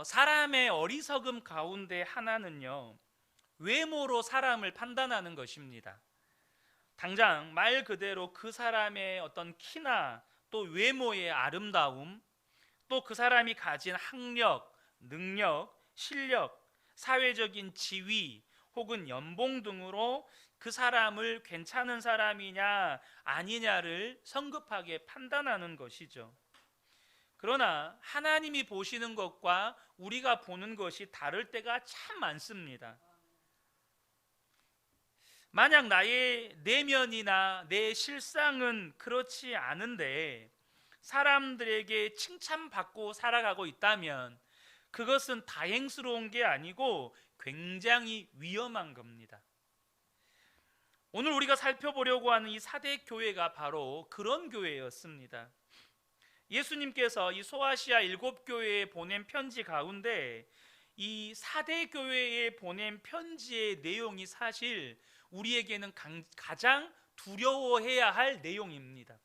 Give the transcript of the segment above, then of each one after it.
사람의 어리석음 가운데 하나는요, 외모로 사람을 판단하는 것입니다. 당장 말 그대로 그 사람의 어떤 키나 또 외모의 아름다움, 또 그 사람이 가진 학력, 능력, 실력, 사회적인 지위 혹은 연봉 등으로 그 사람을 괜찮은 사람이냐 아니냐를 성급하게 판단하는 것이죠. 그러나 하나님이 보시는 것과 우리가 보는 것이 다를 때가 참 많습니다. 만약 나의 내면이나 내 실상은 그렇지 않은데 사람들에게 칭찬받고 살아가고 있다면 그것은 다행스러운 게 아니고 굉장히 위험한 겁니다. 오늘 우리가 살펴보려고 하는 이 사대 교회가 바로 그런 교회였습니다. 예수님께서 이 소아시아 7교회에 보낸 편지 가운데 이 사대 교회에 보낸 편지의 내용이 사실 우리에게는 가장 두려워해야 할 내용입니다.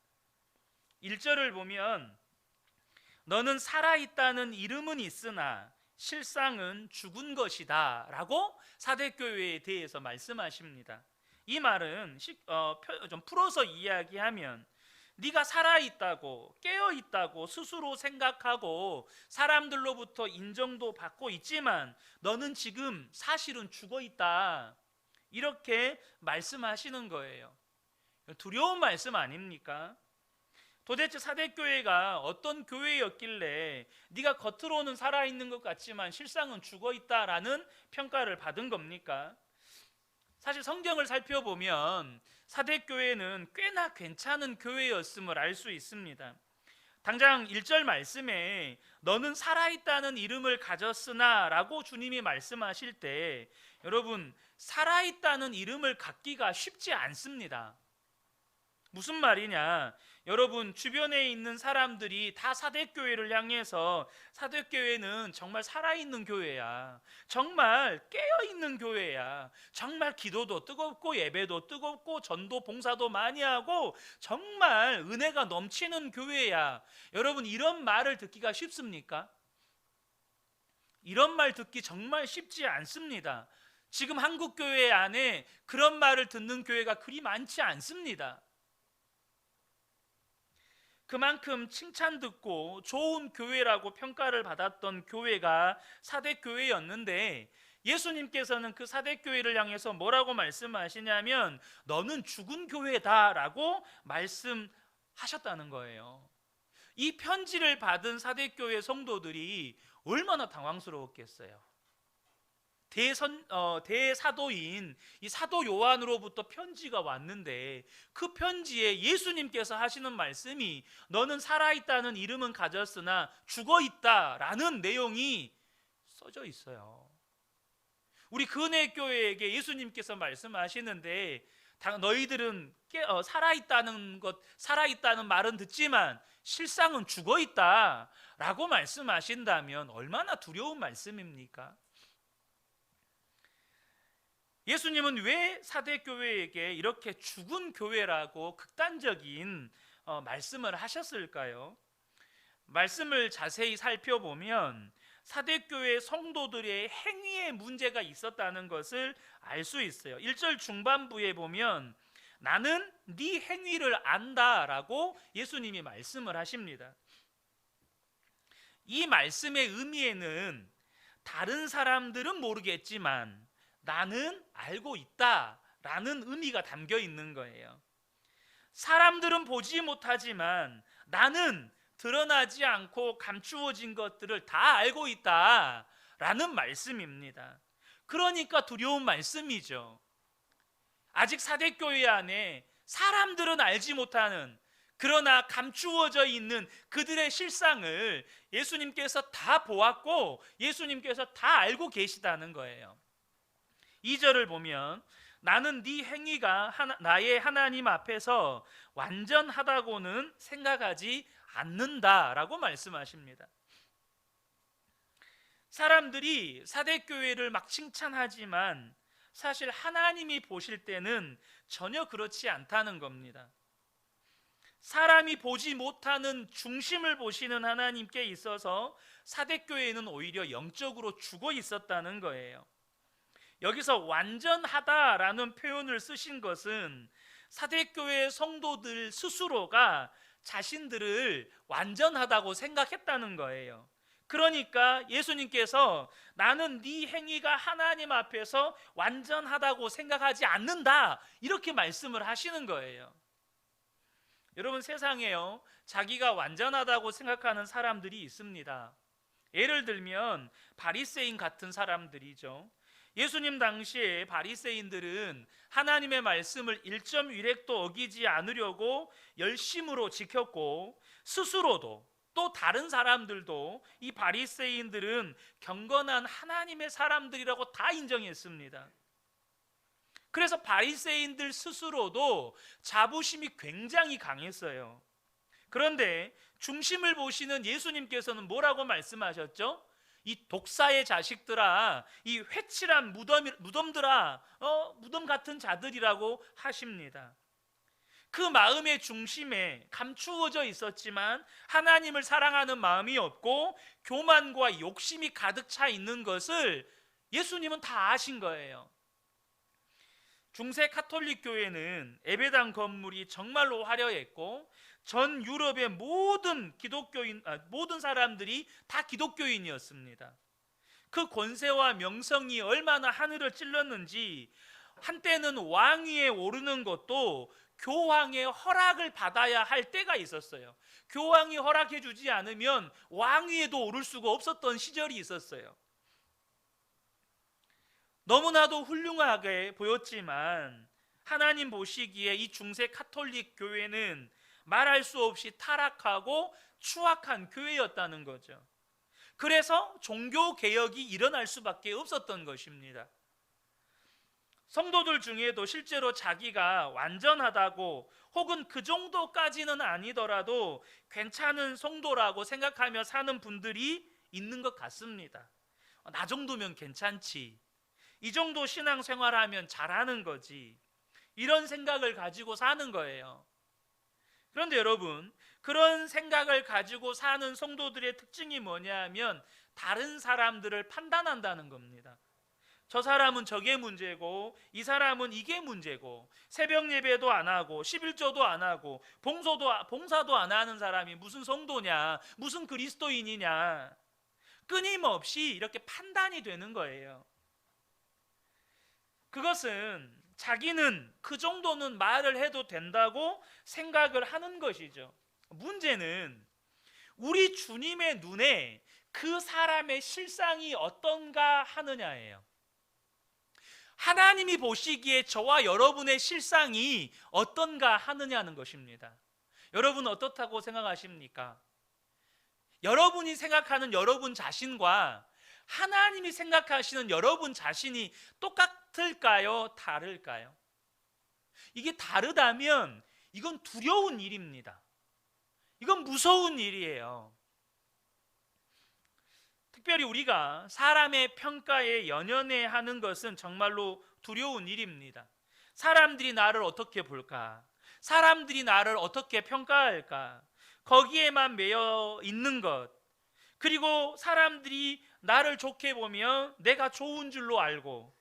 1절을 보면 너는 살아있다는 이름은 있으나 실상은 죽은 것이다 라고 사대교회에 대해서 말씀하십니다. 이 말은 좀 풀어서 이야기하면 네가 살아있다고 깨어있다고 스스로 생각하고 사람들로부터 인정도 받고 있지만 너는 지금 사실은 죽어있다, 이렇게 말씀하시는 거예요. 두려운 말씀 아닙니까? 도대체 사대교회가 어떤 교회였길래 네가 겉으로는 살아있는 것 같지만 실상은 죽어있다라는 평가를 받은 겁니까? 사실 성경을 살펴보면 사대교회는 꽤나 괜찮은 교회였음을 알 수 있습니다. 당장 1절 말씀에 너는 살아있다는 이름을 가졌으나 라고 주님이 말씀하실 때 여러분, 살아있다는 이름을 갖기가 쉽지 않습니다. 무슨 말이냐? 여러분, 주변에 있는 사람들이 다 사대교회를 향해서 사대교회는 정말 살아있는 교회야, 정말 깨어있는 교회야, 정말 기도도 뜨겁고 예배도 뜨겁고 전도 봉사도 많이 하고 정말 은혜가 넘치는 교회야, 여러분, 이런 말을 듣기가 쉽습니까? 이런 말 듣기 정말 쉽지 않습니다. 지금 한국 교회 안에 그런 말을 듣는 교회가 그리 많지 않습니다. 그만큼 칭찬 듣고 좋은 교회라고 평가를 받았던 교회가 사대교회였는데 예수님께서는 그 사대교회를 향해서 뭐라고 말씀하시냐면 너는 죽은 교회다라고 말씀하셨다는 거예요. 이 편지를 받은 사대교회 성도들이 얼마나 당황스러웠겠어요. 대사도인 이 사도 요한으로부터 편지가 왔는데 그 편지에 예수님께서 하시는 말씀이 너는 살아있다는 이름은 가졌으나 죽어있다라는 내용이 써져 있어요. 우리 근혜교회에게 예수님께서 말씀하시는데 너희들은 살아있다는 말은 듣지만 실상은 죽어있다라고 말씀하신다면 얼마나 두려운 말씀입니까? 예수님은 왜 사대교회에게 이렇게 죽은 교회라고 극단적인 말씀을 하셨을까요? 말씀을 자세히 살펴보면 사대교회 성도들의 행위에 문제가 있었다는 것을 알 수 있어요. 1절 중반부에 보면 나는 네 행위를 안다라고 예수님이 말씀을 하십니다. 이 말씀의 의미에는 다른 사람들은 모르겠지만 나는 알고 있다라는 의미가 담겨 있는 거예요. 사람들은 보지 못하지만 나는 드러나지 않고 감추어진 것들을 다 알고 있다라는 말씀입니다. 그러니까 두려운 말씀이죠. 아직 사대교회 안에 사람들은 알지 못하는, 그러나 감추어져 있는 그들의 실상을 예수님께서 다 보았고 예수님께서 다 알고 계시다는 거예요. 2절을 보면 나는 네 행위가 나의 하나님 앞에서 완전하다고는 생각하지 않는다라고 말씀하십니다. 사람들이 사대교회를 막 칭찬하지만 사실 하나님이 보실 때는 전혀 그렇지 않다는 겁니다. 사람이 보지 못하는 중심을 보시는 하나님께 있어서 사대교회는 오히려 영적으로 죽어 있었다는 거예요. 여기서 완전하다라는 표현을 쓰신 것은 사대교회 성도들 스스로가 자신들을 완전하다고 생각했다는 거예요. 그러니까 예수님께서 나는 네 행위가 하나님 앞에서 완전하다고 생각하지 않는다, 이렇게 말씀을 하시는 거예요. 여러분, 세상에요, 자기가 완전하다고 생각하는 사람들이 있습니다. 예를 들면 바리새인 같은 사람들이죠. 예수님 당시에 바리새인들은 하나님의 말씀을 1.1획도 어기지 않으려고 열심으로 지켰고, 스스로도 또 다른 사람들도 이 바리새인들은 경건한 하나님의 사람들이라고 다 인정했습니다. 그래서 바리새인들 스스로도 자부심이 굉장히 강했어요. 그런데 중심을 보시는 예수님께서는 뭐라고 말씀하셨죠? 이 독사의 자식들아, 이 회칠한 무덤들아, 무덤 같은 자들이라고 하십니다. 그 마음의 중심에 감추어져 있었지만 하나님을 사랑하는 마음이 없고 교만과 욕심이 가득 차 있는 것을 예수님은 다 아신 거예요. 중세 카톨릭 교회는 예배당 건물이 정말로 화려했고 전 유럽의 모든 사람들이 다 기독교인이었습니다. 그 권세와 명성이 얼마나 하늘을 찔렀는지 한때는 왕위에 오르는 것도 교황의 허락을 받아야 할 때가 있었어요. 교황이 허락해 주지 않으면 왕위에도 오를 수가 없었던 시절이 있었어요. 너무나도 훌륭하게 보였지만 하나님 보시기에 이 중세 카톨릭 교회는 말할 수 없이 타락하고 추악한 교회였다는 거죠. 그래서 종교 개혁이 일어날 수밖에 없었던 것입니다. 성도들 중에도 실제로 자기가 완전하다고 혹은 그 정도까지는 아니더라도 괜찮은 성도라고 생각하며 사는 분들이 있는 것 같습니다. 나 정도면 괜찮지, 이 정도 신앙생활하면 잘하는 거지, 이런 생각을 가지고 사는 거예요. 그런데 여러분, 그런 생각을 가지고 사는 성도들의 특징이 뭐냐 하면 다른 사람들을 판단한다는 겁니다. 저 사람은 저게 문제고 이 사람은 이게 문제고, 새벽 예배도 안 하고 11조도 안 하고 봉사도 안 하는 사람이 무슨 성도냐, 무슨 그리스도인이냐, 끊임없이 이렇게 판단이 되는 거예요. 그것은 자기는 그 정도는 말을 해도 된다고 생각을 하는 것이죠. 문제는 우리 주님의 눈에 그 사람의 실상이 어떤가 하느냐예요. 하나님이 보시기에 저와 여러분의 실상이 어떤가 하느냐는 것입니다. 여러분 어떻다고 생각하십니까? 여러분이 생각하는 여러분 자신과 하나님이 생각하시는 여러분 자신이 똑같을까요? 다를까요? 이게 다르다면 이건 두려운 일입니다. 이건 무서운 일이에요. 특별히 우리가 사람의 평가에 연연해하는 것은 정말로 두려운 일입니다. 사람들이 나를 어떻게 볼까? 사람들이 나를 어떻게 평가할까? 거기에만 매여 있는 것, 그리고 사람들이 나를 좋게 보면 내가 좋은 줄로 알고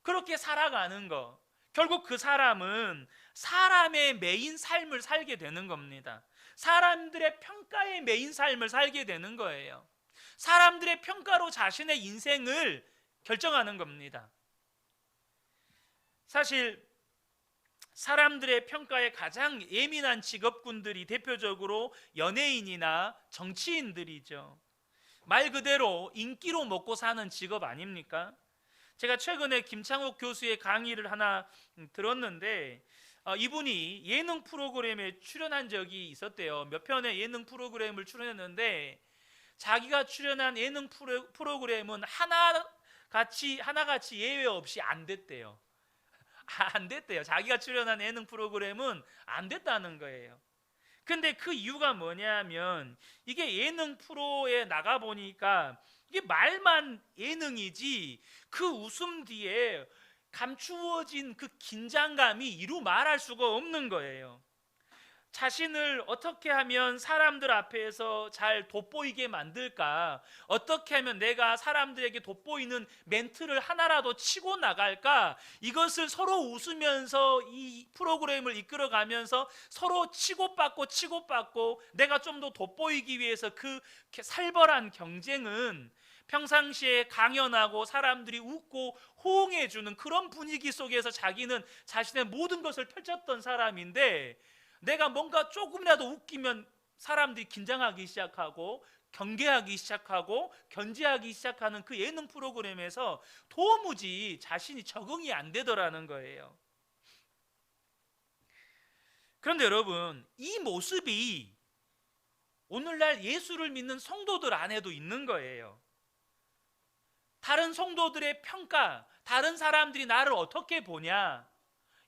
그렇게 살아가는 것, 결국 그 사람은 사람의 매인 삶을 살게 되는 겁니다. 사람들의 평가에 매인 삶을 살게 되는 거예요. 사람들의 평가로 자신의 인생을 결정하는 겁니다. 사실 사람들의 평가에 가장 예민한 직업군들이 대표적으로 연예인이나 정치인들이죠. 말 그대로 인기로 먹고 사는 직업 아닙니까? 제가 최근에 김창욱 교수의 강의를 하나 들었는데 이분이 예능 프로그램에 출연한 적이 있었대요. 몇 편의 예능 프로그램을 출연했는데 자기가 출연한 예능 프로그램은 하나같이 예외 없이 안 됐대요. 안 됐대요. 자기가 출연한 예능 프로그램은 안 됐다는 거예요. 근데 그 이유가 뭐냐면 이게 예능 프로에 나가 보니까 이게 말만 예능이지 그 웃음 뒤에 감추어진 그 긴장감이 이루 말할 수가 없는 거예요. 자신을 어떻게 하면 사람들 앞에서 잘 돋보이게 만들까? 어떻게 하면 내가 사람들에게 돋보이는 멘트를 하나라도 치고 나갈까? 이것을 서로 웃으면서 이 프로그램을 이끌어가면서 서로 치고받고 내가 좀 더 돋보이기 위해서 그 살벌한 경쟁은 평상시에 강연하고 사람들이 웃고 호응해주는 그런 분위기 속에서 자기는 자신의 모든 것을 펼쳤던 사람인데, 내가 뭔가 조금이라도 웃기면 사람들이 긴장하기 시작하고 경계하기 시작하고 견제하기 시작하는 그 예능 프로그램에서 도무지 자신이 적응이 안 되더라는 거예요. 그런데 여러분, 이 모습이 오늘날 예수를 믿는 성도들 안에도 있는 거예요. 다른 성도들의 평가, 다른 사람들이 나를 어떻게 보냐,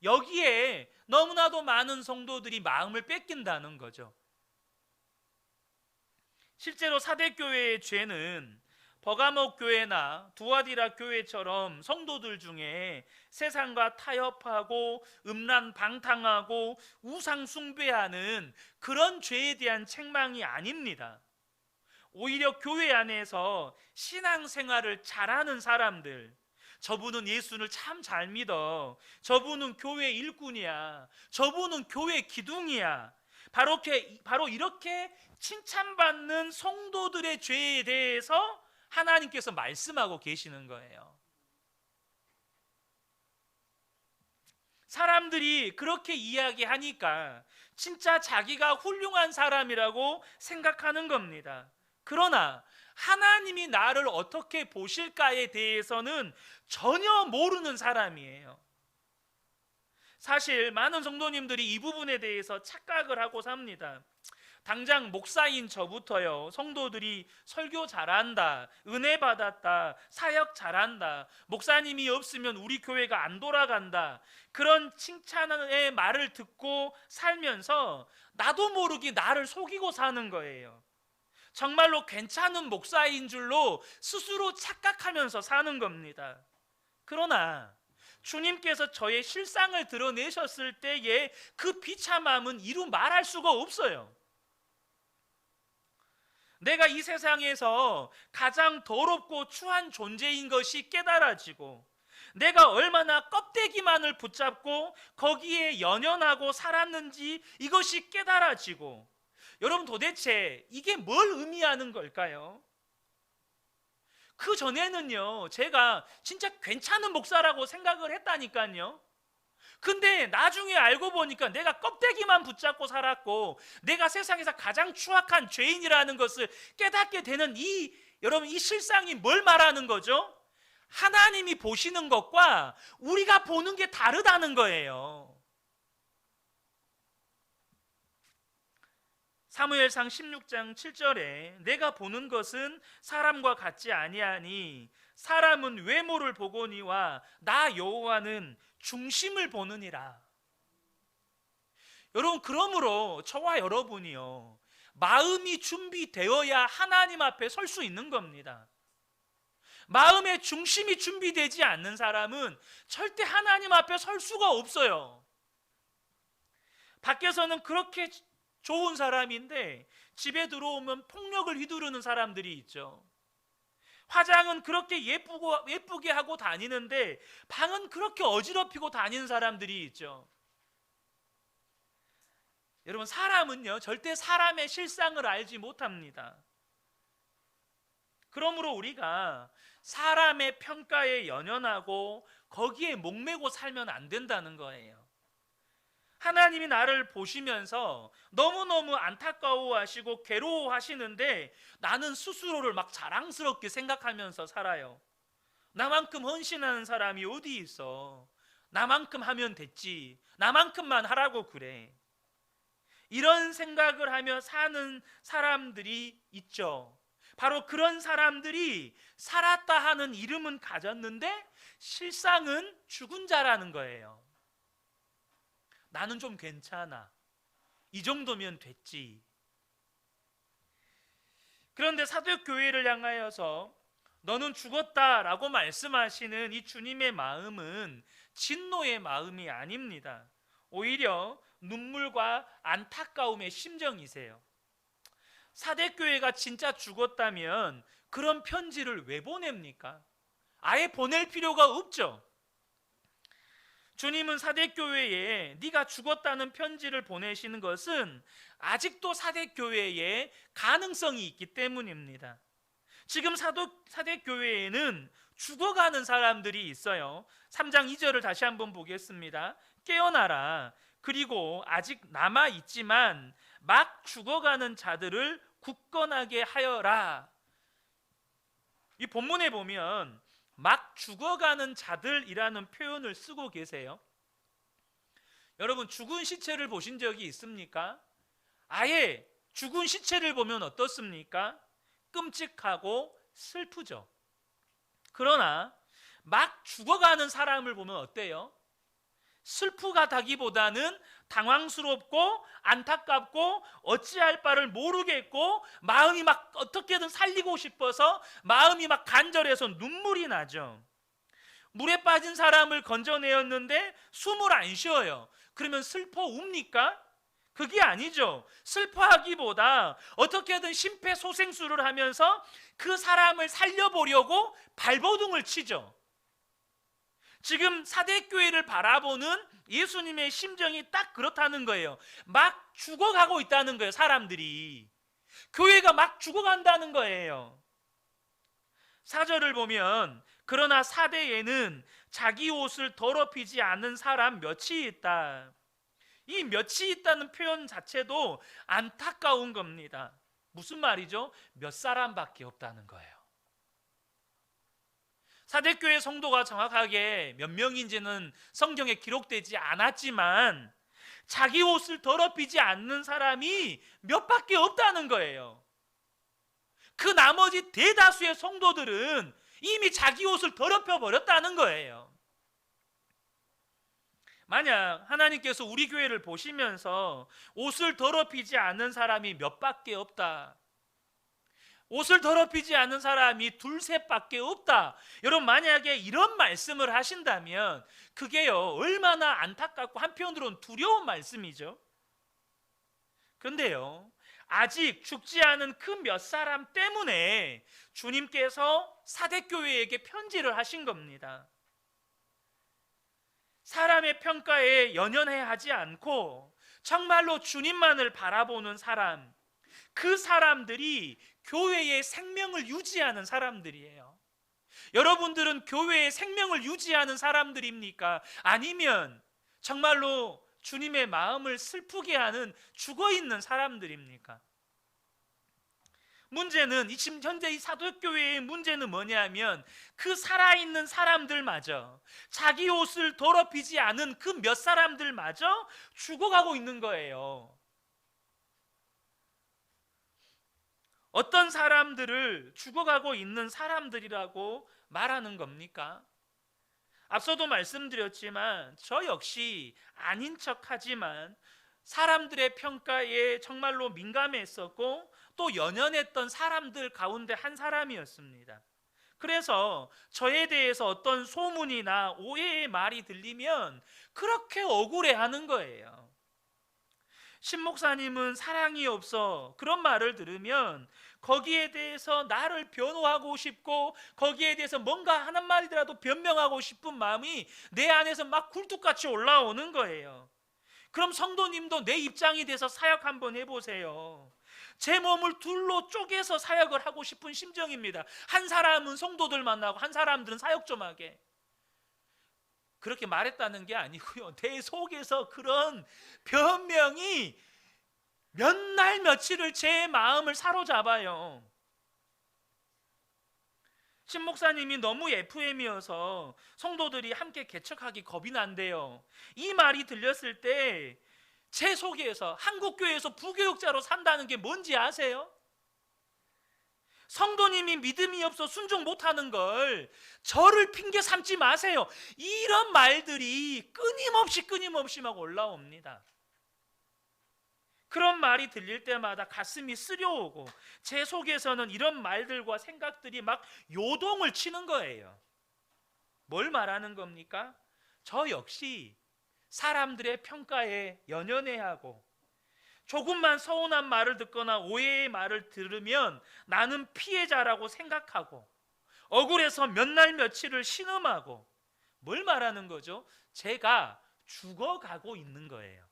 여기에 너무나도 많은 성도들이 마음을 뺏긴다는 거죠. 실제로 사대교회의 죄는 버가모 교회나 두아디라 교회처럼 성도들 중에 세상과 타협하고 음란방탕하고 우상 숭배하는 그런 죄에 대한 책망이 아닙니다. 오히려 교회 안에서 신앙생활을 잘하는 사람들, 저분은 예수를 참 잘 믿어, 저분은 교회 일꾼이야, 저분은 교회 기둥이야, 바로 이렇게 칭찬받는 성도들의 죄에 대해서 하나님께서 말씀하고 계시는 거예요. 사람들이 그렇게 이야기하니까 진짜 자기가 훌륭한 사람이라고 생각하는 겁니다. 그러나 하나님이 나를 어떻게 보실까에 대해서는 전혀 모르는 사람이에요. 사실 많은 성도님들이 이 부분에 대해서 착각을 하고 삽니다. 당장 목사인 저부터요, 성도들이 설교 잘한다, 은혜 받았다, 사역 잘한다, 목사님이 없으면 우리 교회가 안 돌아간다, 그런 칭찬의 말을 듣고 살면서 나도 모르게 나를 속이고 사는 거예요. 정말로 괜찮은 목사인 줄로 스스로 착각하면서 사는 겁니다. 그러나 주님께서 저의 실상을 드러내셨을 때에 그 비참함은 이루 말할 수가 없어요. 내가 이 세상에서 가장 더럽고 추한 존재인 것이 깨달아지고, 내가 얼마나 껍데기만을 붙잡고 거기에 연연하고 살았는지 이것이 깨달아지고, 여러분 도대체 이게 뭘 의미하는 걸까요? 그 전에는요, 제가 진짜 괜찮은 목사라고 생각을 했다니까요. 근데 나중에 알고 보니까 내가 껍데기만 붙잡고 살았고 내가 세상에서 가장 추악한 죄인이라는 것을 깨닫게 되는 여러분, 이 실상이 뭘 말하는 거죠? 하나님이 보시는 것과 우리가 보는 게 다르다는 거예요. 사무엘상 16장 7절에 내가 보는 것은 사람과 같지 아니하니 사람은 외모를 보거니와 나 여호와는 중심을 보느니라. 여러분, 그러므로 저와 여러분이요, 마음이 준비되어야 하나님 앞에 설 수 있는 겁니다. 마음의 중심이 준비되지 않는 사람은 절대 하나님 앞에 설 수가 없어요. 밖에서는 그렇게 좋은 사람인데 집에 들어오면 폭력을 휘두르는 사람들이 있죠. 화장은 그렇게 예쁘게 하고 다니는데 방은 그렇게 어지럽히고 다니는 사람들이 있죠. 여러분, 사람은요, 절대 사람의 실상을 알지 못합니다. 그러므로 우리가 사람의 평가에 연연하고 거기에 목매고 살면 안 된다는 거예요. 하나님이 나를 보시면서 너무너무 안타까워하시고 괴로워하시는데 나는 스스로를 막 자랑스럽게 생각하면서 살아요. 나만큼 헌신하는 사람이 어디 있어? 나만큼 하면 됐지. 나만큼만 하라고 그래. 이런 생각을 하며 사는 사람들이 있죠. 바로 그런 사람들이 살았다 하는 이름은 가졌는데 실상은 죽은 자라는 거예요. 나는 좀 괜찮아, 이 정도면 됐지. 그런데 사도교회를 향하여서 너는 죽었다라고 말씀하시는 이 주님의 마음은 진노의 마음이 아닙니다. 오히려 눈물과 안타까움의 심정이세요. 사대교회가 진짜 죽었다면 그런 편지를 왜 보냅니까? 아예 보낼 필요가 없죠. 주님은 사대교회에 네가 죽었다는 편지를 보내시는 것은 아직도 사대교회에 가능성이 있기 때문입니다. 지금 사대교회에는 죽어가는 사람들이 있어요. 3장 2절을 다시 한번 보겠습니다. 깨어나라. 그리고 아직 남아있지만 막 죽어가는 자들을 굳건하게 하여라. 이 본문에 보면 막 죽어가는 자들이라는 표현을 쓰고 계세요. 여러분, 죽은 시체를 보신 적이 있습니까? 아예 죽은 시체를 보면 어떻습니까? 끔찍하고 슬프죠. 그러나 막 죽어가는 사람을 보면 어때요? 슬프다기보다는 당황스럽고 안타깝고 어찌할 바를 모르겠고 마음이 막 어떻게든 살리고 싶어서 마음이 막 간절해서 눈물이 나죠. 물에 빠진 사람을 건져내었는데 숨을 안 쉬어요. 그러면 슬퍼 웁니까? 그게 아니죠. 슬퍼하기보다 어떻게든 심폐소생술을 하면서 그 사람을 살려보려고 발버둥을 치죠. 지금 사대교회를 바라보는 예수님의 심정이 딱 그렇다는 거예요. 막 죽어가고 있다는 거예요. 사람들이. 교회가 막 죽어간다는 거예요. 4절을 보면 그러나 사대에는 자기 옷을 더럽히지 않는 사람 몇이 있다. 이 몇이 있다는 표현 자체도 안타까운 겁니다. 무슨 말이죠? 몇 사람밖에 없다는 거예요. 사대교회 성도가 정확하게 몇 명인지는 성경에 기록되지 않았지만 자기 옷을 더럽히지 않는 사람이 몇 밖에 없다는 거예요. 그 나머지 대다수의 성도들은 이미 자기 옷을 더럽혀 버렸다는 거예요. 만약 하나님께서 우리 교회를 보시면서 옷을 더럽히지 않는 사람이 몇 밖에 없다, 옷을 더럽히지 않는 사람이 둘셋밖에 없다, 여러분 만약에 이런 말씀을 하신다면 그게요 얼마나 안타깝고 한편으로는 두려운 말씀이죠. 그런데요 아직 죽지 않은 그 몇 사람 때문에 주님께서 사대교회에게 편지를 하신 겁니다. 사람의 평가에 연연해 하지 않고 정말로 주님만을 바라보는 사람, 그 사람들이 교회의 생명을 유지하는 사람들이에요. 여러분들은 교회의 생명을 유지하는 사람들입니까? 아니면 정말로 주님의 마음을 슬프게 하는 죽어있는 사람들입니까? 문제는 지금 현재 이 사도교회의 문제는 뭐냐면 그 살아있는 사람들마저 자기 옷을 더럽히지 않은 그 몇 사람들마저 죽어가고 있는 거예요. 어떤 사람들을 죽어가고 있는 사람들이라고 말하는 겁니까? 앞서도 말씀드렸지만 저 역시 아닌 척하지만 사람들의 평가에 정말로 민감했었고 또 연연했던 사람들 가운데 한 사람이었습니다. 그래서 저에 대해서 어떤 소문이나 오해의 말이 들리면 그렇게 억울해하는 거예요. 신 목사님은 사랑이 없어, 그런 말을 들으면 거기에 대해서 나를 변호하고 싶고 거기에 대해서 뭔가 하는 말이라도 변명하고 싶은 마음이 내 안에서 막 굴뚝같이 올라오는 거예요. 그럼 성도님도 내 입장이 돼서 사역 한번 해보세요. 제 몸을 둘로 쪼개서 사역을 하고 싶은 심정입니다. 한 사람은 성도들 만나고 한 사람들은 사역 좀 하게. 그렇게 말했다는 게 아니고요, 내 속에서 그런 변명이 몇 날 며칠을 제 마음을 사로잡아요. 신 목사님이 너무 FM이어서 성도들이 함께 개척하기 겁이 난대요. 이 말이 들렸을 때 제 속에서 한국교회에서 부교육자로 산다는 게 뭔지 아세요? 성도님이 믿음이 없어 순종 못하는 걸 저를 핑계 삼지 마세요. 이런 말들이 끊임없이 막 올라옵니다. 그런 말이 들릴 때마다 가슴이 쓰려오고 제 속에서는 이런 말들과 생각들이 막 요동을 치는 거예요. 뭘 말하는 겁니까? 저 역시 사람들의 평가에 연연해하고 조금만 서운한 말을 듣거나 오해의 말을 들으면 나는 피해자라고 생각하고 억울해서 몇 날 며칠을 신음하고, 뭘 말하는 거죠? 제가 죽어가고 있는 거예요.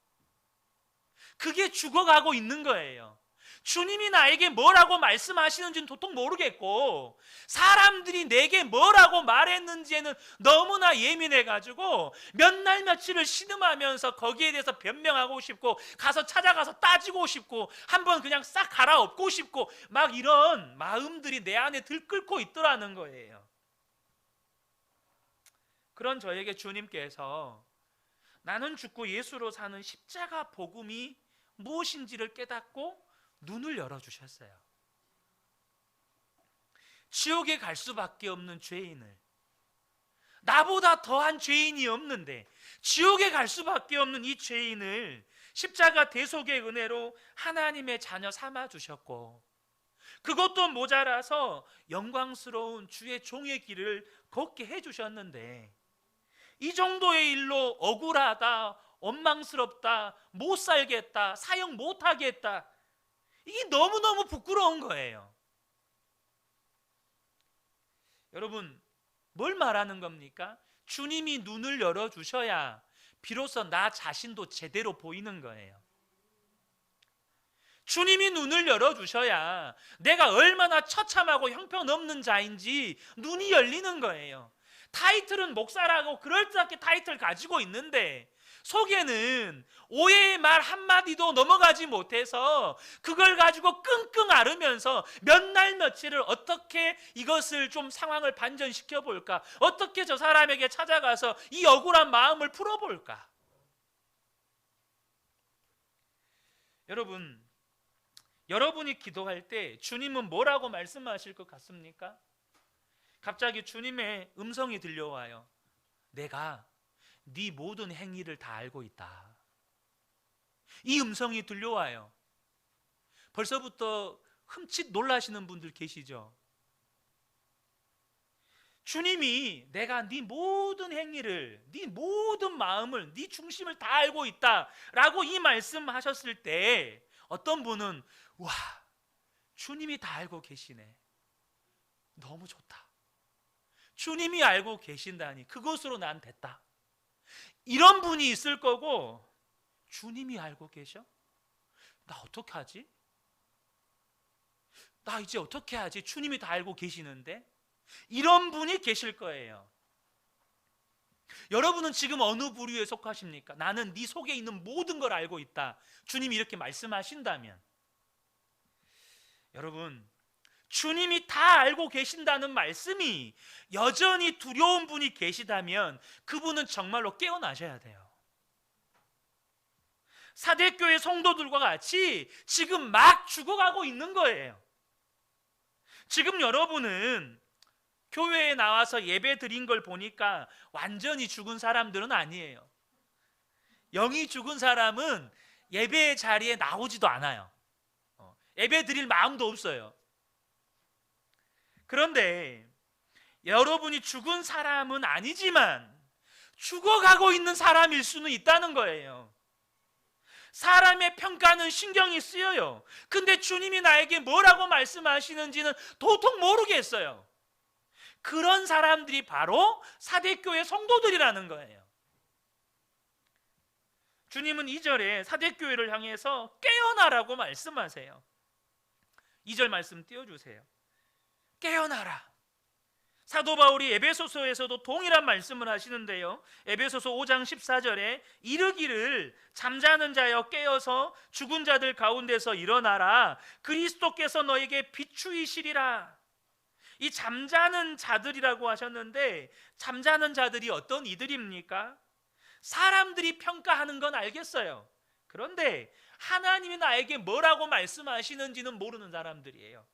그게 죽어가고 있는 거예요. 주님이 나에게 뭐라고 말씀하시는지는 도통 모르겠고 사람들이 내게 뭐라고 말했는지에는 너무나 예민해가지고 몇 날 며칠을 신음하면서 거기에 대해서 변명하고 싶고 가서 찾아가서 따지고 싶고 한번 그냥 싹 갈아엎고 싶고 막 이런 마음들이 내 안에 들끓고 있더라는 거예요. 그런 저에게 주님께서 나는 죽고 예수로 사는 십자가 복음이 무엇인지를 깨닫고 눈을 열어주셨어요. 지옥에 갈 수밖에 없는 죄인을, 나보다 더한 죄인이 없는데 지옥에 갈 수밖에 없는 이 죄인을 십자가 대속의 은혜로 하나님의 자녀 삼아 주셨고, 그것도 모자라서 영광스러운 주의 종의 길을 걷게 해주셨는데, 이 정도의 일로 억울하다, 원망스럽다, 못 살겠다, 사역 못하겠다, 이게 너무너무 부끄러운 거예요. 여러분, 뭘 말하는 겁니까? 주님이 눈을 열어주셔야 비로소 나 자신도 제대로 보이는 거예요. 주님이 눈을 열어주셔야 내가 얼마나 처참하고 형편없는 자인지 눈이 열리는 거예요. 타이틀은 목사라고 그럴듯하게 타이틀 가지고 있는데 속에는 오해의 말 한마디도 넘어가지 못해서 그걸 가지고 끙끙 앓으면서 몇 날 며칠을 어떻게 이것을 좀 상황을 반전시켜 볼까, 어떻게 저 사람에게 찾아가서 이 억울한 마음을 풀어볼까. 여러분이 기도할 때 주님은 뭐라고 말씀하실 것 같습니까? 갑자기 주님의 음성이 들려와요. 내가 네 모든 행위를 다 알고 있다. 이 음성이 들려와요. 벌써부터 흠칫 놀라시는 분들 계시죠? 주님이 내가 네 모든 행위를, 네 모든 마음을, 네 중심을 다 알고 있다 라고 이 말씀하셨을 때 어떤 분은 와, 주님이 다 알고 계시네, 너무 좋다, 주님이 알고 계신다니 그것으로 난 됐다, 이런 분이 있을 거고, 주님이 알고 계셔? 나 어떡하지? 나 이제 어떻게 하지? 주님이 다 알고 계시는데? 이런 분이 계실 거예요. 여러분은 지금 어느 부류에 속하십니까? 나는 네 속에 있는 모든 걸 알고 있다, 주님이 이렇게 말씀하신다면, 여러분, 주님이 다 알고 계신다는 말씀이 여전히 두려운 분이 계시다면 그분은 정말로 깨어나셔야 돼요. 사대교회 성도들과 같이 지금 막 죽어가고 있는 거예요. 지금 여러분은 교회에 나와서 예배 드린 걸 보니까 완전히 죽은 사람들은 아니에요. 영이 죽은 사람은 예배의 자리에 나오지도 않아요. 예배 드릴 마음도 없어요. 그런데 여러분이 죽은 사람은 아니지만 죽어가고 있는 사람일 수는 있다는 거예요. 사람의 평가는 신경이 쓰여요. 근데 주님이 나에게 뭐라고 말씀하시는지는 도통 모르겠어요. 그런 사람들이 바로 사대교회 성도들이라는 거예요. 주님은 2절에 사대교회를 향해서 깨어나라고 말씀하세요. 2절 말씀 띄워주세요. 깨어나라. 사도 바울이 에베소서에서도 동일한 말씀을 하시는데요, 에베소서 5장 14절에 이르기를 잠자는 자여 깨어서 죽은 자들 가운데서 일어나라, 그리스도께서 너에게 비추이시리라. 이 잠자는 자들이라고 하셨는데, 잠자는 자들이 어떤 이들입니까? 사람들이 평가하는 건 알겠어요. 그런데 하나님이 나에게 뭐라고 말씀하시는지는 모르는 사람들이에요.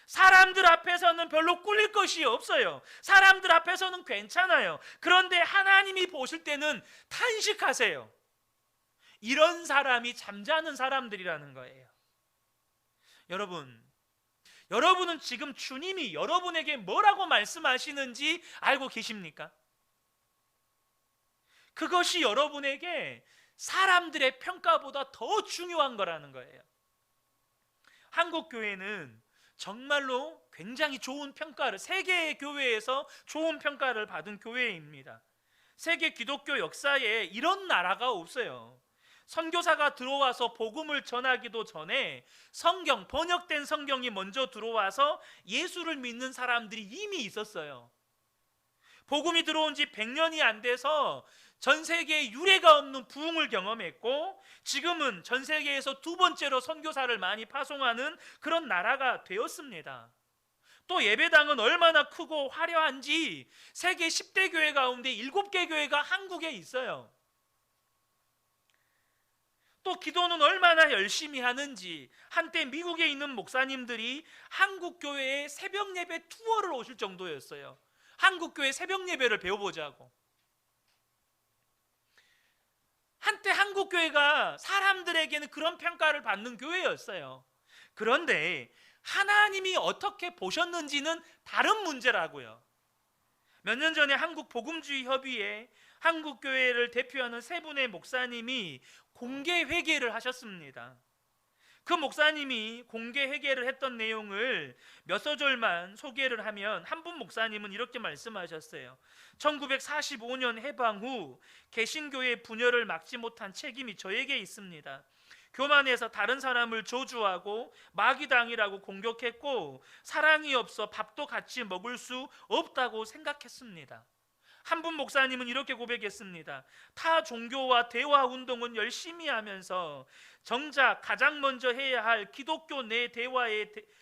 사람들 앞에서는 별로 꿀릴 것이 없어요. 사람들 앞에서는 괜찮아요. 그런데 하나님이 보실 때는 탄식하세요. 이런 사람이 잠자는 사람들이라는 거예요. 여러분은 지금 주님이 여러분에게 뭐라고 말씀하시는지 알고 계십니까? 그것이 여러분에게 사람들의 평가보다 더 중요한 거라는 거예요. 한국 교회는 정말로 굉장히 좋은 평가를, 세계 교회에서 좋은 평가를 받은 교회입니다. 세계 기독교 역사에 이런 나라가 없어요. 선교사가 들어와서 복음을 전하기도 전에 성경, 번역된 성경이 먼저 들어와서 예수를 믿는 사람들이 이미 있었어요. 복음이 들어온 지 100년이 안 돼서 전 세계에 유례가 없는 부흥을 경험했고, 지금은 전 세계에서 두 번째로 선교사를 많이 파송하는 그런 나라가 되었습니다. 또 예배당은 얼마나 크고 화려한지 세계 10대 교회 가운데 7개 교회가 한국에 있어요. 또 기도는 얼마나 열심히 하는지 한때 미국에 있는 목사님들이 한국 교회에 새벽 예배 투어를 오실 정도였어요. 한국 교회 새벽 예배를 배워보자고. 한때 한국 교회가 사람들에게는 그런 평가를 받는 교회였어요. 그런데 하나님이 어떻게 보셨는지는 다른 문제라고요. 몇 년 전에 한국 복음주의 협의회 한국 교회를 대표하는 세 분의 목사님이 공개 회개를 하셨습니다. 그 목사님이 공개 회개를 했던 내용을 몇 소절만 소개를 하면, 한 분 목사님은 이렇게 말씀하셨어요. 1945년 해방 후 개신교의 분열을 막지 못한 책임이 저에게 있습니다. 교만해서 다른 사람을 저주하고 마귀당이라고 공격했고, 사랑이 없어 밥도 같이 먹을 수 없다고 생각했습니다. 한 분 목사님은 이렇게 고백했습니다. 타 종교와 대화 운동은 열심히 하면서 정작 가장 먼저 해야 할 기독교 내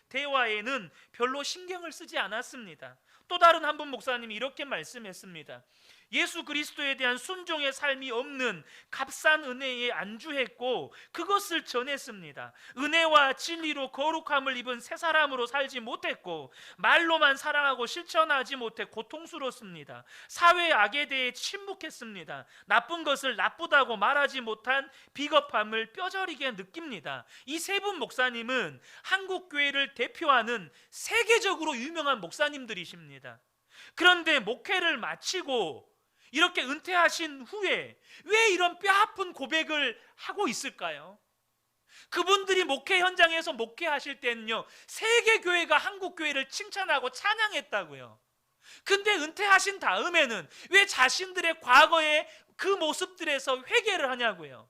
대화에는 별로 신경을 쓰지 않았습니다. 또 다른 한 분 목사님이 이렇게 말씀했습니다. 예수 그리스도에 대한 순종의 삶이 없는 값싼 은혜에 안주했고 그것을 전했습니다. 은혜와 진리로 거룩함을 입은 새 사람으로 살지 못했고 말로만 사랑하고 실천하지 못해 고통스럽습니다. 사회의 악에 대해 침묵했습니다. 나쁜 것을 나쁘다고 말하지 못한 비겁함을 뼈저리게 느낍니다. 이 세 분 목사님은 한국 교회를 대표하는 세계적으로 유명한 목사님들이십니다. 그런데 목회를 마치고 이렇게 은퇴하신 후에 왜 이런 뼈아픈 고백을 하고 있을까요? 그분들이 목회 현장에서 목회하실 때는요, 세계 교회가 한국 교회를 칭찬하고 찬양했다고요. 근데 은퇴하신 다음에는 왜 자신들의 과거의 그 모습들에서 회개를 하냐고요.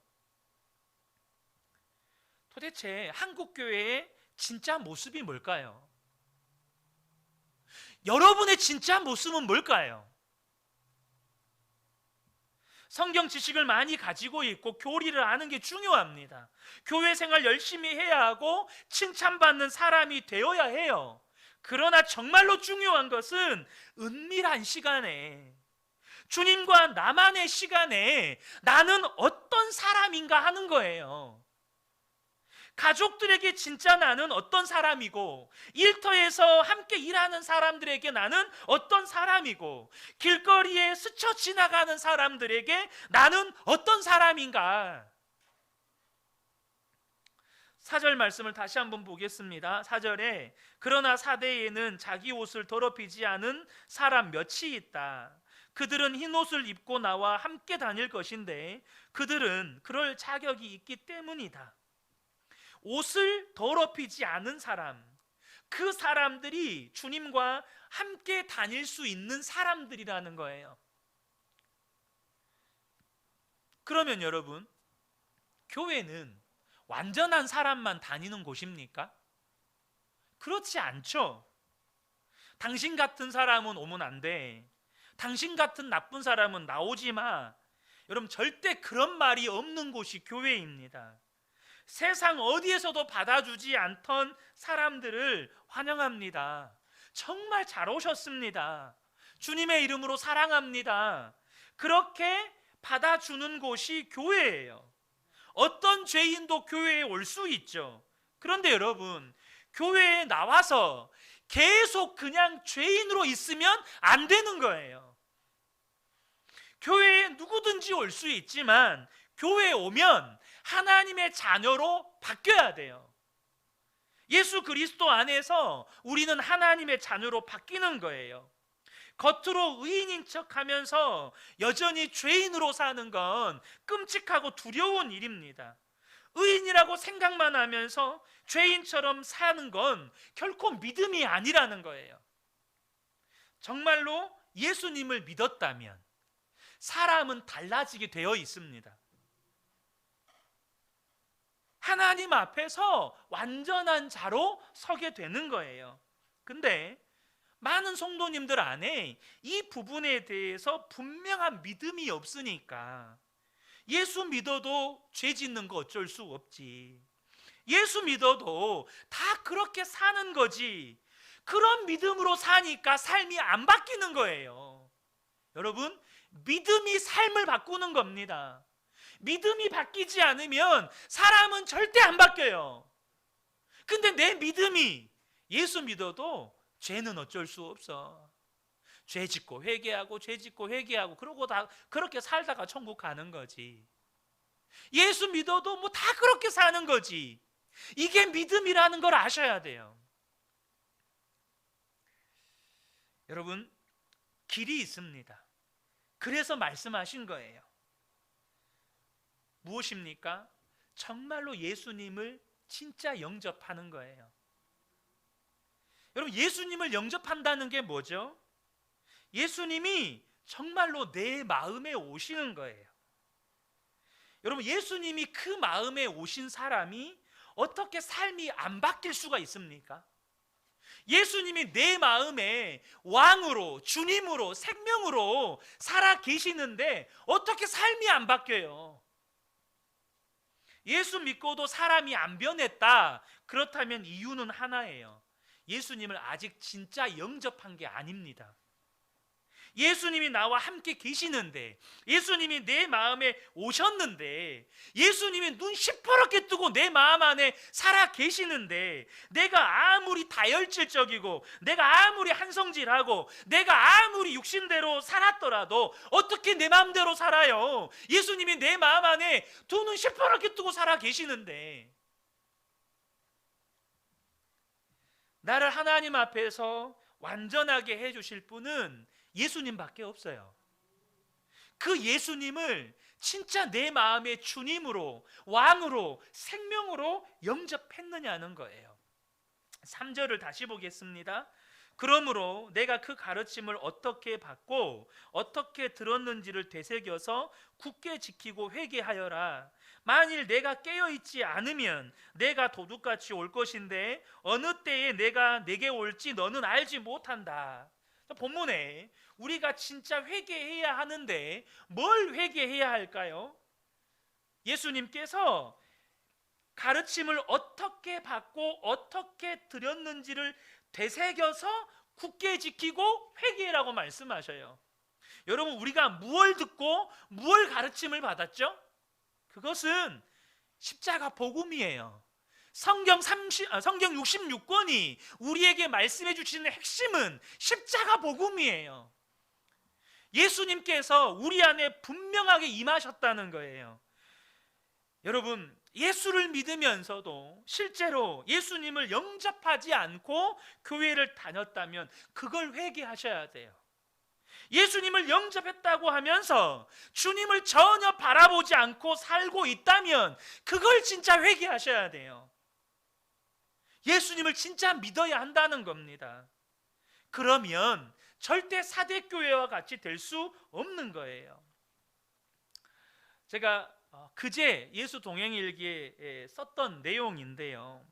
도대체 한국 교회의 진짜 모습이 뭘까요? 여러분의 진짜 모습은 뭘까요? 성경 지식을 많이 가지고 있고 교리를 아는 게 중요합니다. 교회 생활 열심히 해야 하고 칭찬받는 사람이 되어야 해요. 그러나 정말로 중요한 것은 은밀한 시간에, 주님과 나만의 시간에 나는 어떤 사람인가 하는 거예요. 가족들에게 진짜 나는 어떤 사람이고, 일터에서 함께 일하는 사람들에게 나는 어떤 사람이고, 길거리에 스쳐 지나가는 사람들에게 나는 어떤 사람인가. 4절 말씀을 다시 한번 보겠습니다. 4절에 그러나 사대에는 자기 옷을 더럽히지 않은 사람 몇이 있다. 그들은 흰 옷을 입고 나와 함께 다닐 것인데 그들은 그럴 자격이 있기 때문이다. 옷을 더럽히지 않은 사람, 그 사람들이 주님과 함께 다닐 수 있는 사람들이라는 거예요. 그러면 여러분, 교회는 완전한 사람만 다니는 곳입니까? 그렇지 않죠. 당신 같은 사람은 오면 안 돼, 당신 같은 나쁜 사람은 나오지 마, 여러분 절대 그런 말이 없는 곳이 교회입니다. 세상 어디에서도 받아주지 않던 사람들을 환영합니다. 정말 잘 오셨습니다. 주님의 이름으로 사랑합니다. 그렇게 받아주는 곳이 교회예요. 어떤 죄인도 교회에 올 수 있죠. 그런데 여러분, 교회에 나와서 계속 그냥 죄인으로 있으면 안 되는 거예요. 교회에 누구든지 올 수 있지만 교회에 오면 하나님의 자녀로 바뀌어야 돼요. 예수 그리스도 안에서 우리는 하나님의 자녀로 바뀌는 거예요. 겉으로 의인인 척하면서 여전히 죄인으로 사는 건 끔찍하고 두려운 일입니다. 의인이라고 생각만 하면서 죄인처럼 사는 건 결코 믿음이 아니라는 거예요. 정말로 예수님을 믿었다면 사람은 달라지게 되어 있습니다. 하나님 앞에서 완전한 자로 서게 되는 거예요. 근데 많은 성도님들 안에 이 부분에 대해서 분명한 믿음이 없으니까 예수 믿어도 죄 짓는 거 어쩔 수 없지, 예수 믿어도 다 그렇게 사는 거지, 그런 믿음으로 사니까 삶이 안 바뀌는 거예요. 여러분, 믿음이 삶을 바꾸는 겁니다. 믿음이 바뀌지 않으면 사람은 절대 안 바뀌어요. 근데 내 믿음이, 예수 믿어도 죄는 어쩔 수 없어. 죄 짓고 회개하고 죄 짓고 회개하고 그러고 다 그렇게 살다가 천국 가는 거지. 예수 믿어도 뭐 다 그렇게 사는 거지. 이게 믿음이라는 걸 아셔야 돼요. 여러분, 길이 있습니다. 그래서 말씀하신 거예요. 무엇입니까? 정말로 예수님을 진짜 영접하는 거예요. 여러분, 예수님을 영접한다는 게 뭐죠? 예수님이 정말로 내 마음에 오시는 거예요. 여러분, 예수님이 그 마음에 오신 사람이 어떻게 삶이 안 바뀔 수가 있습니까? 예수님이 내 마음에 왕으로, 주님으로, 생명으로 살아 계시는데 어떻게 삶이 안 바뀌어요? 예수 믿고도 사람이 안 변했다. 그렇다면 이유는 하나예요. 예수님을 아직 진짜 영접한 게 아닙니다. 예수님이 나와 함께 계시는데, 예수님이 내 마음에 오셨는데, 예수님이 눈 시퍼렇게 뜨고 내 마음 안에 살아 계시는데, 내가 아무리 다혈질적이고 내가 아무리 한성질하고 내가 아무리 육신대로 살았더라도 어떻게 내 마음대로 살아요? 예수님이 내 마음 안에 두 눈 시퍼렇게 뜨고 살아 계시는데, 나를 하나님 앞에서 완전하게 해주실 분은 예수님밖에 없어요. 그 예수님을 진짜 내 마음의 주님으로, 왕으로, 생명으로 영접했느냐는 거예요. 3절을 다시 보겠습니다. 그러므로 내가 그 가르침을 어떻게 받고 어떻게 들었는지를 되새겨서 굳게 지키고 회개하여라. 만일 내가 깨어있지 않으면 내가 도둑같이 올 것인데 어느 때에 내가 내게 올지 너는 알지 못한다. 본문에 우리가 진짜 회개해야 하는데 뭘 회개해야 할까요? 예수님께서 가르침을 어떻게 받고 어떻게 들었는지를 되새겨서 굳게 지키고 회개라고 말씀하셔요. 여러분, 우리가 무엇을 듣고 무엇을 가르침을 받았죠? 그것은 십자가 복음이에요. 성경 66권이 우리에게 말씀해 주시는 핵심은 십자가 복음이에요. 예수님께서 우리 안에 분명하게 임하셨다는 거예요. 여러분, 예수를 믿으면서도 실제로 예수님을 영접하지 않고 교회를 다녔다면 그걸 회개하셔야 돼요. 예수님을 영접했다고 하면서 주님을 전혀 바라보지 않고 살고 있다면 그걸 진짜 회개하셔야 돼요. 예수님을 진짜 믿어야 한다는 겁니다. 그러면 절대 사대교회와 같이 될 수 없는 거예요. 제가 그제 예수 동행일기에 썼던 내용인데요,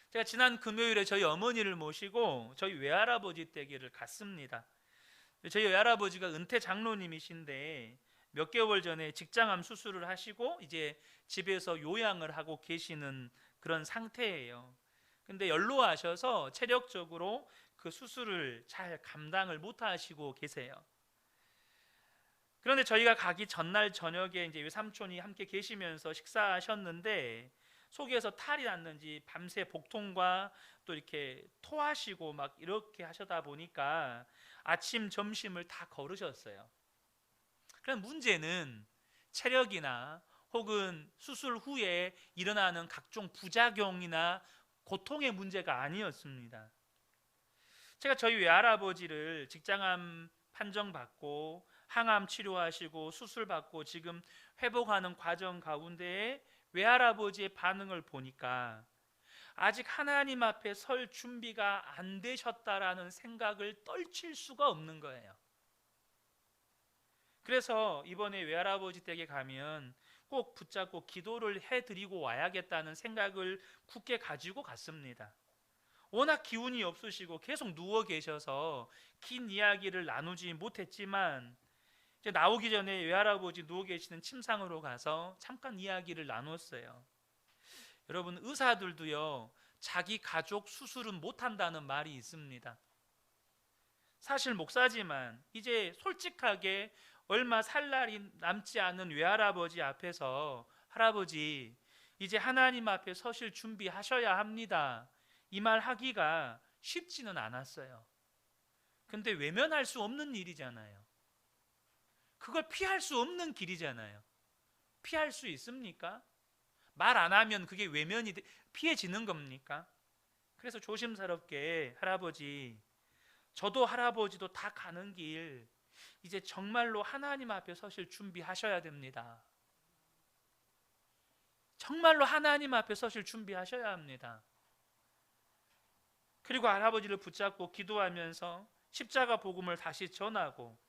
제가 지난 금요일에 저희 어머니를 모시고 저희 외할아버지 댁을 갔습니다. 저희 외할아버지가 은퇴 장로님이신데 몇 개월 전에 직장암 수술을 하시고 이제 집에서 요양을 하고 계시는 그런 상태예요. 근데 연로하셔서 체력적으로 그 수술을 잘 감당을 못 하시고 계세요. 그런데 저희가 가기 전날 저녁에 이제 외삼촌이 함께 계시면서 식사하셨는데 속에서 탈이 났는지 밤새 복통과 또 이렇게 토하시고 막 이렇게 하시다 보니까 아침 점심을 다 거르셨어요. 그럼 문제는 체력이나 혹은 수술 후에 일어나는 각종 부작용이나 고통의 문제가 아니었습니다. 제가 저희 외할아버지를 직장암 판정받고 항암 치료하시고 수술받고 지금 회복하는 과정 가운데에 외할아버지의 반응을 보니까 아직 하나님 앞에 설 준비가 안 되셨다라는 생각을 떨칠 수가 없는 거예요. 그래서 이번에 외할아버지 댁에 가면 꼭 붙잡고 기도를 해드리고 와야겠다는 생각을 굳게 가지고 갔습니다. 워낙 기운이 없으시고 계속 누워 계셔서 긴 이야기를 나누지 못했지만 이제 나오기 전에 외할아버지 누워 계시는 침상으로 가서 잠깐 이야기를 나눴어요. 여러분, 의사들도요 자기 가족 수술은 못한다는 말이 있습니다. 사실 목사지만 이제 솔직하게 얼마 살 날이 남지 않은 외할아버지 앞에서 할아버지 이제 하나님 앞에 서실 준비하셔야 합니다, 이 말 하기가 쉽지는 않았어요. 근데 외면할 수 없는 일이잖아요. 그걸 피할 수 없는 길이잖아요. 피할 수 있습니까? 말 안 하면 그게 외면이 피해지는 겁니까? 그래서 조심스럽게 할아버지, 저도 할아버지도 다 가는 길 이제 정말로 하나님 앞에 서실 준비하셔야 됩니다. 정말로 하나님 앞에 서실 준비하셔야 합니다. 그리고 할아버지를 붙잡고 기도하면서 십자가 복음을 다시 전하고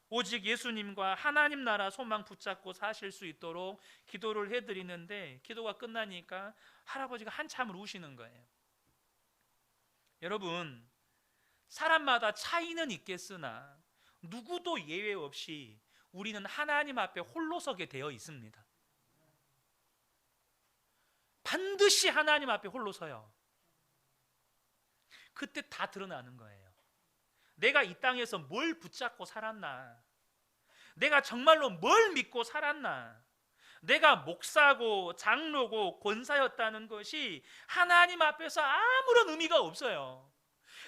오직 예수님과 하나님 나라 소망 붙잡고 사실 수 있도록 기도를 해드리는데 기도가 끝나니까 할아버지가 한참을 우시는 거예요. 여러분, 사람마다 차이는 있겠으나 누구도 예외 없이 우리는 하나님 앞에 홀로 서게 되어 있습니다. 반드시 하나님 앞에 홀로 서요. 그때 다 드러나는 거예요. 내가 이 땅에서 뭘 붙잡고 살았나? 내가 정말로 뭘 믿고 살았나? 내가 목사고 장로고 권사였다는 것이 하나님 앞에서 아무런 의미가 없어요.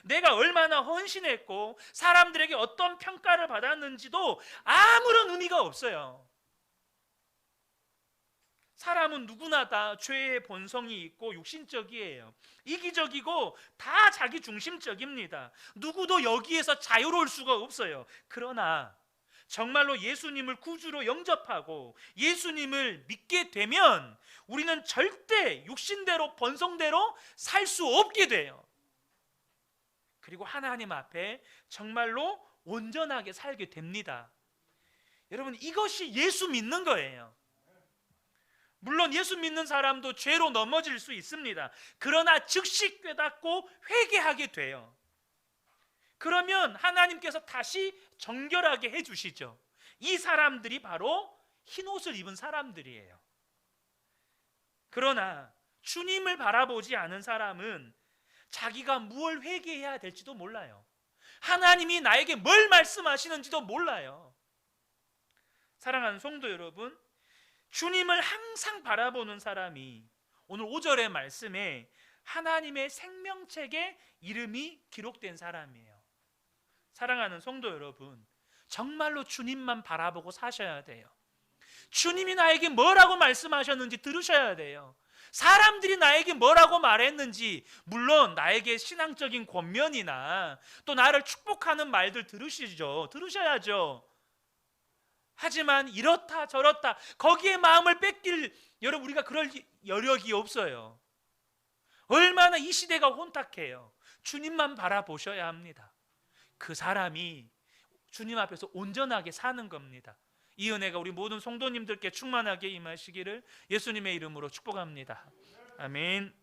내가 얼마나 헌신했고 사람들에게 어떤 평가를 받았는지도 아무런 의미가 없어요. 사람은 누구나 다 죄의 본성이 있고 육신적이에요. 이기적이고 다 자기 중심적입니다. 누구도 여기에서 자유로울 수가 없어요. 그러나 정말로 예수님을 구주로 영접하고 예수님을 믿게 되면 우리는 절대 육신대로 본성대로 살 수 없게 돼요. 그리고 하나님 앞에 정말로 온전하게 살게 됩니다. 여러분, 이것이 예수 믿는 거예요. 물론 예수 믿는 사람도 죄로 넘어질 수 있습니다. 그러나 즉시 깨닫고 회개하게 돼요. 그러면 하나님께서 다시 정결하게 해주시죠. 이 사람들이 바로 흰옷을 입은 사람들이에요. 그러나 주님을 바라보지 않은 사람은 자기가 무엇을 회개해야 될지도 몰라요. 하나님이 나에게 뭘 말씀하시는지도 몰라요. 사랑하는 성도 여러분, 주님을 항상 바라보는 사람이 오늘 5절의 말씀에 하나님의 생명책에 이름이 기록된 사람이에요. 사랑하는 성도 여러분, 정말로 주님만 바라보고 사셔야 돼요. 주님이 나에게 뭐라고 말씀하셨는지 들으셔야 돼요. 사람들이 나에게 뭐라고 말했는지, 물론 나에게 신앙적인 권면이나 또 나를 축복하는 말들 들으셔야죠. 하지만 이렇다 저렇다 거기에 마음을 뺏길 여러분, 우리가 그럴 여력이 없어요. 얼마나 이 시대가 혼탁해요. 주님만 바라보셔야 합니다. 그 사람이 주님 앞에서 온전하게 사는 겁니다. 이 은혜가 우리 모든 성도님들께 충만하게 임하시기를 예수님의 이름으로 축복합니다. 아멘.